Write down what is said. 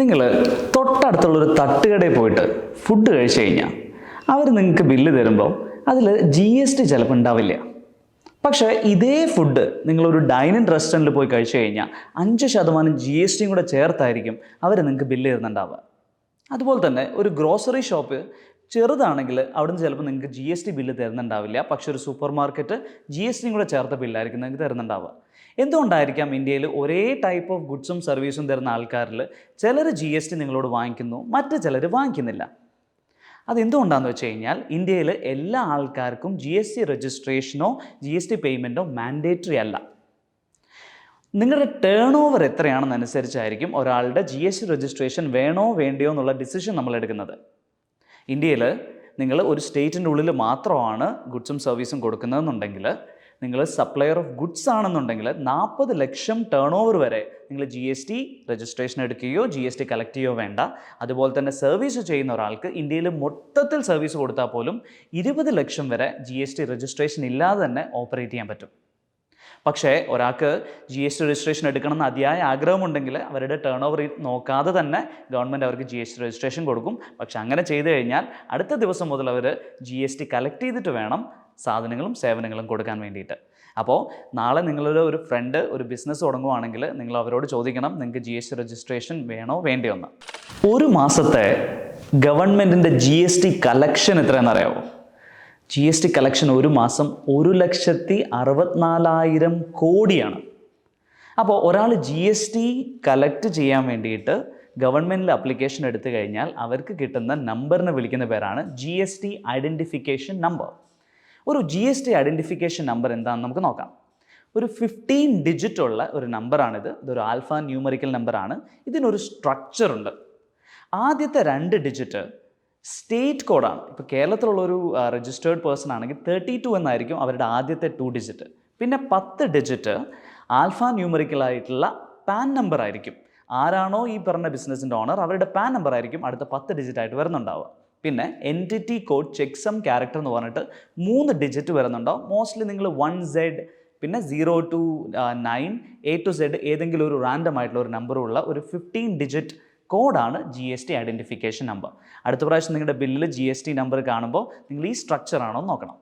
നിങ്ങൾ തൊട്ടടുത്തുള്ളൊരു തട്ടുകടയിൽ പോയിട്ട് ഫുഡ് കഴിച്ചു കഴിഞ്ഞാൽ അവർ നിങ്ങൾക്ക് ബില്ല് തരുമ്പോൾ അതിൽ GST ചിലപ്പോൾ ഉണ്ടാവില്ല. പക്ഷേ ഇതേ ഫുഡ് നിങ്ങളൊരു ഡൈനിങ് റെസ്റ്റോറൻറ്റിൽ പോയി കഴിച്ചു കഴിഞ്ഞാൽ 5% GST കൂടെ ചേർത്തായിരിക്കും അവർ നിങ്ങൾക്ക് ബില്ല് തരുന്നുണ്ടാവുക. അതുപോലെ തന്നെ ഒരു ഗ്രോസറി ഷോപ്പ് ചെറുതാണെങ്കിൽ അവിടുന്ന് ചിലപ്പോൾ നിങ്ങൾക്ക് GST ബില്ല് തരുന്നുണ്ടാവില്ല. പക്ഷേ ഒരു സൂപ്പർ മാർക്കറ്റ് GST കൂടെ ചേർത്ത ബില്ലായിരിക്കും നിങ്ങൾക്ക് തരുന്നുണ്ടാവുക. എന്തുകൊണ്ടായിരിക്കാം ഇന്ത്യയിൽ ഒരേ ടൈപ്പ് ഓഫ് ഗുഡ്സും സർവീസും തരുന്ന ആൾക്കാരിൽ ചിലർ GST നിങ്ങളോട് വാങ്ങിക്കുന്നു, മറ്റു ചിലർ വാങ്ങിക്കുന്നില്ല? അതെന്തുകൊണ്ടാണെന്ന് വെച്ച് കഴിഞ്ഞാൽ ഇന്ത്യയിൽ എല്ലാ ആൾക്കാർക്കും GST രജിസ്ട്രേഷനോ GST പേയ്മെൻറ്റോ മാൻഡേറ്ററി അല്ല. നിങ്ങളുടെ ടേൺ ഓവർ എത്രയാണെന്നനുസരിച്ചായിരിക്കും ഒരാളുടെ GST രജിസ്ട്രേഷൻ വേണോ വേണ്ടയോ എന്നുള്ള ഡിസിഷൻ നമ്മൾ എടുക്കുന്നത്. ഇന്ത്യയിൽ നിങ്ങൾ ഒരു സ്റ്റേറ്റിൻ്റെ ഉള്ളിൽ മാത്രമാണ് ഗുഡ്സും സർവീസും കൊടുക്കുന്നതെന്നുണ്ടെങ്കിൽ, നിങ്ങൾ സപ്ലയർ ഓഫ് ഗുഡ്സ് ആണെന്നുണ്ടെങ്കിൽ 40 ലക്ഷം ടേൺ ഓവർ വരെ നിങ്ങൾ GST രജിസ്ട്രേഷൻ എടുക്കുകയോ GST കളക്ട് ചെയ്യുകയോ വേണ്ട. അതുപോലെ തന്നെ സർവീസ് ചെയ്യുന്ന ഒരാൾക്ക് ഇന്ത്യയിൽ മൊത്തത്തിൽ സർവീസ് കൊടുത്താൽ പോലും 20 ലക്ഷം വരെ GST രജിസ്ട്രേഷൻ ഇല്ലാതെ തന്നെ ഓപ്പറേറ്റ് ചെയ്യാൻ പറ്റും. പക്ഷേ ഒരാൾക്ക് GST രജിസ്ട്രേഷൻ എടുക്കണമെന്ന് അതിയായ ആഗ്രഹമുണ്ടെങ്കിൽ അവരുടെ ടേൺ ഓവർ നോക്കാതെ തന്നെ ഗവൺമെൻറ് അവർക്ക് GST രജിസ്ട്രേഷൻ കൊടുക്കും. പക്ഷെ അങ്ങനെ ചെയ്തു കഴിഞ്ഞാൽ അടുത്ത ദിവസം മുതൽ അവർ GST കളക്ട് ചെയ്തിട്ട് വേണം സാധനങ്ങളും സേവനങ്ങളും കൊടുക്കാൻ വേണ്ടിയിട്ട്. അപ്പോൾ നാളെ നിങ്ങളുടെ ഒരു ഫ്രണ്ട് ഒരു ബിസിനസ് തുടങ്ങുവാണെങ്കിൽ നിങ്ങൾ അവരോട് ചോദിക്കണം, നിങ്ങൾക്ക് GST രജിസ്ട്രേഷൻ വേണോ വേണ്ടയോ എന്ന്. ഒരു മാസത്തെ ഗവൺമെൻറ്റിൻ്റെ GST കളക്ഷൻ എത്രയെന്നറിയാമോ? GST കളക്ഷൻ ഒരു മാസം 1,64,000 കോടിയാണ്. അപ്പോൾ ഒരാൾ GST കളക്ട് ചെയ്യാൻ വേണ്ടിയിട്ട് ഗവൺമെൻറ്റിൽ അപ്ലിക്കേഷൻ എടുത്തു കഴിഞ്ഞാൽ അവർക്ക് കിട്ടുന്ന നമ്പറിനെ വിളിക്കുന്ന പേരാണ് GST ഐഡൻറ്റിഫിക്കേഷൻ നമ്പർ. ഒരു GST ഐഡൻറ്റിഫിക്കേഷൻ നമ്പർ എന്താണെന്ന് നമുക്ക് നോക്കാം. ഒരു 15 ഡിജിറ്റ് ഉള്ള ഒരു നമ്പറാണിത്. ഇതൊരു ആൽഫ ന്യൂമറിക്കൽ നമ്പറാണ്. ഇതിനൊരു സ്ട്രക്ചറുണ്ട്. ആദ്യത്തെ 2 ഡിജിറ്റ് സ്റ്റേറ്റ് കോഡാണ്. ഇപ്പോൾ കേരളത്തിലുള്ളൊരു രജിസ്റ്റേർഡ് പേഴ്സൺ ആണെങ്കിൽ 32 എന്നായിരിക്കും അവരുടെ ആദ്യത്തെ 2 ഡിജിറ്റ്. പിന്നെ 10 ഡിജിറ്റ് ആൽഫ ന്യൂമറിക്കലായിട്ടുള്ള പാൻ നമ്പർ ആയിരിക്കും. ആരാണോ ഈ പറഞ്ഞ ബിസിനസ്സിൻ്റെ ഓണർ അവരുടെ പാൻ നമ്പർ ആയിരിക്കും അടുത്ത 10 ഡിജിറ്റ് ആയിട്ട് വരുന്നുണ്ടാവുക. പിന്നെ എൻറ്റിറ്റി കോഡ് ചെക്സം ക്യാരക്ടർ എന്ന് പറഞ്ഞിട്ട് 3 ഡിജിറ്റ് വരുന്നുണ്ടാവും. മോസ്റ്റ്ലി നിങ്ങൾ 1Z പിന്നെ 0 to 9 A to Z ഏതെങ്കിലും ഒരു റാൻഡം ആയിട്ടുള്ള ഒരു നമ്പറുള്ള ഒരു 15 ഡിജിറ്റ് കോഡാണ് GST ഐഡൻറ്റിഫിക്കേഷൻ നമ്പർ. അടുത്ത പ്രാവശ്യം നിങ്ങളുടെ ബില്ലിൽ GST നമ്പർ കാണുമ്പോൾ നിങ്ങൾ ഈ സ്ട്രക്ചറാണോ നോക്കണം.